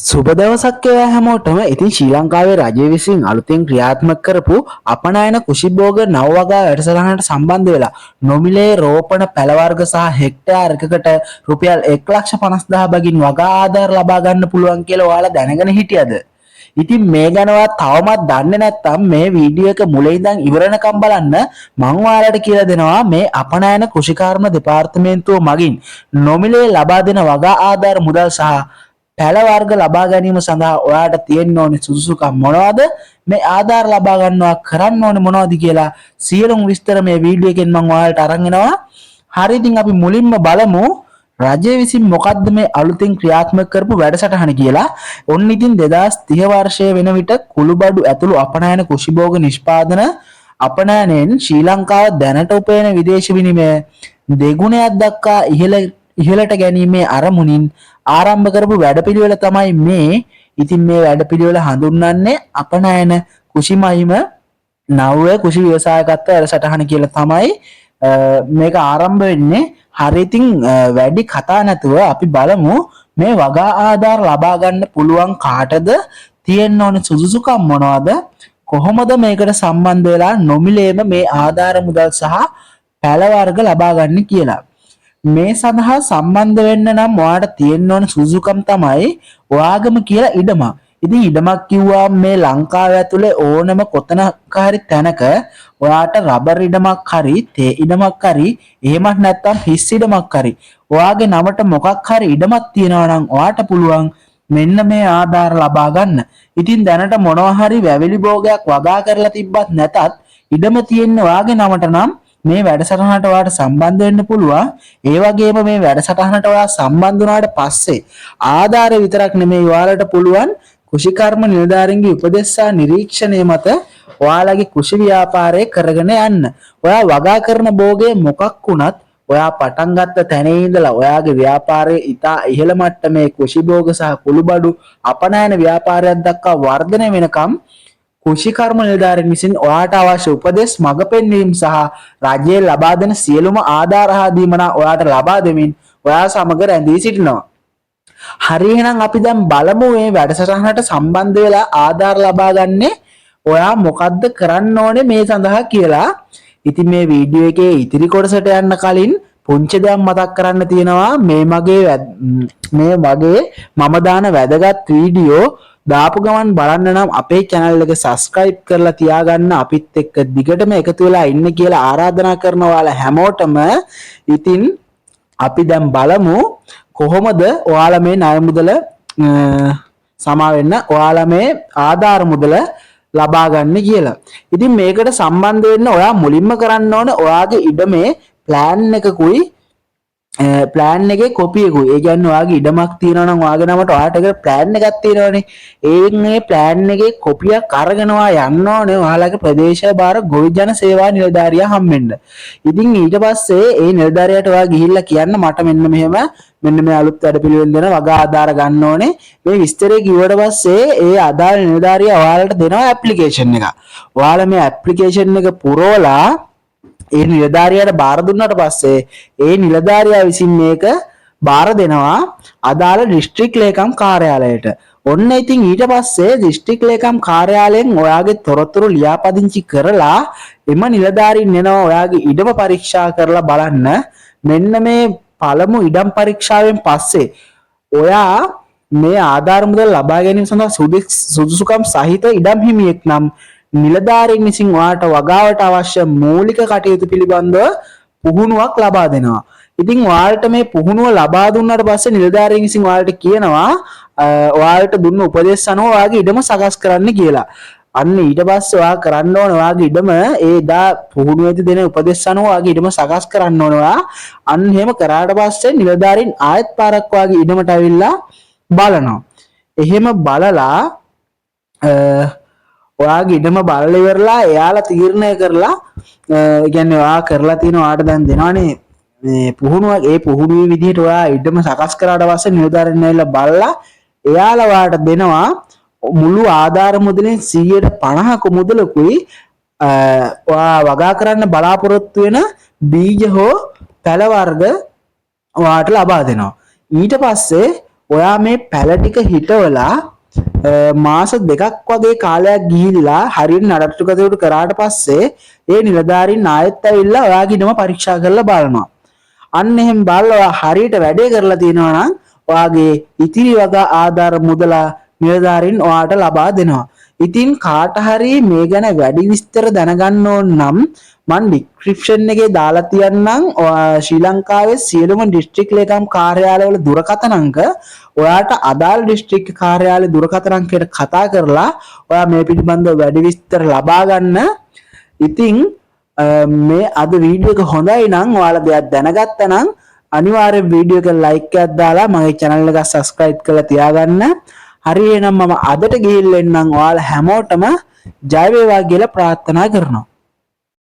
සුබ දවසක් වේවා හැමෝටම. ඉතින් ශ්‍රී ලංකාවේ රජය විසින් අලුතෙන් ක්‍රියාත්මක කරපු අපනයන කුෂිභෝග නව වගා වැඩසටහනට සම්බන්ධ වෙලා නොමිලේ රෝපණ පැළ වර්ග සහ හෙක්ටයාර් එකකට රුපියල් 1,50,000 බගින් වගා ආධාර ලබා ගන්න පුළුවන් කියලා ඔයාලා දැනගෙන හිටියද? ඉතින් මේ ගැනවත් තවමත් දන්නේ නැත්නම් මේ වීඩියෝ එක මුල ඉඳන් ඉවර වෙනකම් බලන්න. මම ඔයාලට කියලා දෙනවා මේ අපනයන කෘෂිකාර්ම දෙපාර්තමේන්තුව මගින් නොමිලේ ලබා දෙන වගා ආධාර මුදල් සහ පැළ වර්ග ලබා ගැනීම සඳහා ඔයාට තියෙන්න ඕනේ සුදුසුකම් මොනවද? මේ ආධාර ලබා ගන්නවා කරන්න ඕනේ මොනවද කියලා සියලුම විස්තර මේ වීඩියෝ එකෙන් මම ඔයාලට අරන් එනවා. හරි, ඉතින් අපි මුලින්ම බලමු රජය විසින් මොකද්ද මේ අලුතින් ක්‍රියාත්මක කරපු වැඩසටහන කියලා. ඔන්න ඉතින් 2030 වර්ෂයේ වෙන විට කුළුබඩු ඇතුළු අපනයන කුෂිභෝග නිෂ්පාදන අපනයනෙන් ශ්‍රී ලංකාව දැනට උපයන විදේශ විනිමය දෙගුණයක් දක්වා ඉහළට ගැනීමේ අරමුණින් ආරම්භ කරපු වැඩපිළිවෙල තමයි මේ. ඉතින් මේ වැඩපිළිවෙල හඳුන්වන්නේ අපනයන කුෂිමහිම නව්‍ය කුෂි ව්‍යවසායකත්ව වැඩසටහන කියලා තමයි මේක ආරම්භ වෙන්නේ. හරි, ඉතින් වැඩි කතා නැතුව අපි බලමු මේ වගා ආධාර ලබා ගන්න පුළුවන් කාටද තියෙන්න ඕන සුදුසුකම් මොනවද, කොහොමද මේකට සම්බන්ධ වෙලා නොමිලේම මේ ආධාර මුදල් සහ පැළ වර්ග ලබා ගන්න කියලා. මේ සඳහා සම්බන්ධ වෙන්න නම් ඔයාට තියෙන්න ඕන සුදුසුකම් තමයි ඔයාගම කියලා ඉඩමක්. ඉතින් ඉඩමක් කිව්වා මේ ලංකාව ඇතුලේ ඕනම කොතනක හරි තැනක ඔයාට රබර් ඉඩමක් හරි තේ ඉඩමක් හරි එහෙමත් නැත්නම් හිස් ඉඩමක් හරි ඔයාගේ නමට මොකක් හරි ඉඩමක් තියෙනවා නම් ඔයාට පුළුවන් මෙන්න මේ ආධාර ලබා ගන්න. ඉතින් දැනට මොනවා හරි වැවිලි භෝගයක් වගා කරලා තිබ්බත් නැතත් ඉඩම තියෙන්නේ ඔයාගේ නමට නම් මේ වැඩසටහනට ඔයාට සම්බන්ධ වෙන්න පුළුවන්. ඒ වගේම මේ වැඩසටහනට ඔයා සම්බන්ධ වුණාට පස්සේ ආධාර විතරක් නෙමෙයි ඔයාලට පුළුවන් කුෂිකර්ම නිලධාරීන්ගේ උපදෙස් සහ නිරීක්ෂණය මත ඔයාලගේ කුෂි ව්‍යාපාරය කරගෙන යන්න. ඔයා වගා කරන භෝගය මොකක් වුණත් ඔයා පටන් ගත්ත තැනේ ඉඳලා ඔයාගේ ව්‍යාපාරයේ ඉතා ඉහළ මට්ටමේ කුෂි භෝග සහ කුළුබඩු අපනයන ව්‍යාපාරයක් දක්වා වර්ධනය වෙනකම් කුෂිකර්ම නිලධාරීන් විසින් ඔයාට අවශ්‍ය උපදෙස් මඟ පෙන්වීම සහ රජයේ ලබා දෙන සියලුම ආධාර හා දීමනා ඔයාට ලබා දෙමින් ඔයා සමග රැඳී සිටිනවා. හරි, එහෙනම් අපි දැන් බලමු මේ වැඩසටහනට සම්බන්ධ වෙලා ආධාර ලබා ගන්නේ ඔයා මොකද්ද කරන්න ඕනේ මේ සඳහා කියලා. ඉතින් මේ වීඩියෝ එකේ ඉතිරි කොටසට යන්න කලින් පුංචි දෙයක් මතක් කරන්න තියෙනවා. මේ වගේ මම දාන වැදගත් වීඩියෝ දාපු ගමන් බලන්න නම් අපේ channel එක subscribe කරලා තියාගන්න, අපිත් එක්ක දිගටම එකතු වෙලා ඉන්න කියලා ආරාධනා කරනවා ඔයාලා හැමෝටම. ඉතින් අපි දැන් බලමු කොහොමද ඔයාලා මේ ණය මුදල සමා වෙන්න, ඔයාලා මේ ආධාර මුදල ලබා ගන්න කියලා. ඉතින් මේකට සම්බන්ධ වෙන්න ඔයා මුලින්ම කරන්න ඕන ඔයාගේ ඉඩමේ ප්ලෑන් එකේ කොපි එකකුයි. ඒ කියන්නේ ඔයාගේ ඉඩමක් තියෙනවා නම් ඔයාගේ නමට ඔයාට ඒක ප්ලෑන් එකක් තියෙනවනේ. මේ ප්ලෑන් එකේ කොපියක් අරගෙන යන්න ඕනේ ඔයාලගේ ප්‍රදේශය බාර ගොවි ජන සේවා නිලධාරියා හම්බෙන්න. ඉතින් ඊට පස්සේ ඒ නිලධාරියාට ඔයා ගිහිල්ලා කියන්න මට මෙන්න මේ අලුත් වැඩපිළිවෙල දෙන වගා ආධාර ගන්න ඕනේ. මේ විස්තරේ කිව්වට පස්සේ ඒ ආධාර නිලධාරියා ඔයාලට දෙනවා ඇප්ලිකේෂන් එක. ඔයාලා මේ ඇප්ලිකේෂන් එක පුරවලා ඒ නිලධාරියාට බාර දුන්නාට පස්සේ ඒ නිලධාරියා විසින් මේක බාර දෙනවා අදාළ දිස්ත්‍රික් ලේකම් කාර්යාලයට. ඔන්න ඉතින් ඊට පස්සේ දිස්ත්‍රික් ලේකම් කාර්යාලයෙන් ඔයාගේ තොරතුරු ලියාපදිංචි කරලා එම නිලධාරීන් එනවා ඔයාගේ ඉඩම පරීක්ෂා කරලා බලන්න. මෙන්න මේ පළමු ඉඩම් පරීක්ෂාවෙන් පස්සේ ඔයා මේ ආධාර මුදල් ලබා ගැනීම සඳහා සුදුසුකම් සහිත ඉඩම් හිමියෙක් නම් නිලධාරීන් විසින් ඔයාට වගාවට අවශ්‍ය මූලික කටයුතු පිළිබඳව පුහුණුවක් ලබා දෙනවා. ඉතින් ඔයාලට මේ පුහුණුව ලබා දුන්නාට පස්සේ නිලධාරීන් විසින් ඔයාලට කියනවා ඔයාලට දුන්න උපදෙස් අනුව ඔයාගේ ඉඩම සකස් කරන්න කියලා. අන්න ඊට පස්සේ ඔයා කරන්න ඕන ඔයාගේ ඉඩම ඒදා පුහුණුවේදී දෙන උපදෙස් අනුව ඔයාගේ ඉඩම සකස් කරන්න ඕන ඔයා. අන්න එහෙම කරාට පස්සේ නිලධාරීන් ආයෙත් පාරක් ඔයාගේ ඉඩමට ඇවිල්ලා බලනවා. එහෙම බලලා ඔයාගේ ඉඩම බලලා ඉවරලා එයාලා තීරණය කරලා කියන්නේ ඔයා කරලා තියෙන ඔයාට දැන් දෙනවනේ මේ පුහුණුවක්. ඒ පුහුණුවේ විදිහට ඔයා ඉඩම සකස් කරාට පස්සේ නිලධාරීන් ඇවිල්ලා බලලා එයාලා ඔයාට දෙනවා මුළු ආධාර මුදලෙන් 50% මුදලකුයි ඔයා වගා කරන්න බලාපොරොත්තු වෙන බීජ හෝ පැළ වර්ග ඔයාට ලබා දෙනවා. ඊට පස්සේ ඔයා මේ පැල ටික හිටවලා මාස දෙකක් වගේ කාලයක් ගිහිල්ලා හරියට නඩත්තු කටයුතු කරාට පස්සේ ඒ නිලධාරීන් ආයෙත් ඇවිල්ලා ඔයාගේම පරීක්ෂා කරලා බලනවා. අන්න එහෙම බලලා ඔයා හරියට වැඩේ කරලා තියෙනවා නම් ඔයාගේ ඉතිරි වගා ආධාර මුදල නිලධාරීන් ඔයාට ලබා දෙනවා. ඉතින් කාට හරි මේ ගැන වැඩි විස්තර දැනගන්න ඕන නම් මම ඩිස්ක්‍රිප්ෂන් එකේ දාලා තියන්නම් ශ්‍රී ලංකාවේ සියලුම දිස්ත්‍රික් ලේකම් කාර්යාලවල දුරකථන අංක ඔයාට අදාළ දිස්ත්‍රික් කාර්යාලයේ දුරකථන අංකයට කතා කරලා ඔයා මේ පිළිබඳව වැඩි විස්තර ලබා ගන්න. ඉතින් මේ අද වීඩියෝ එක හොඳයි නම් ඔයාලා දෙයක් දැනගත්තා නම් අනිවාර්යෙන් වීඩියෝ එක ලයික් එකක් දාලා මගේ channel එක subscribe කරලා තියාගන්න. හරි එහෙනම් මම අදට ගිහින් එන්නම් ඔයාලා හැමෝටම ජය වේවා කියලා ප්‍රාර්ථනා කරනවා.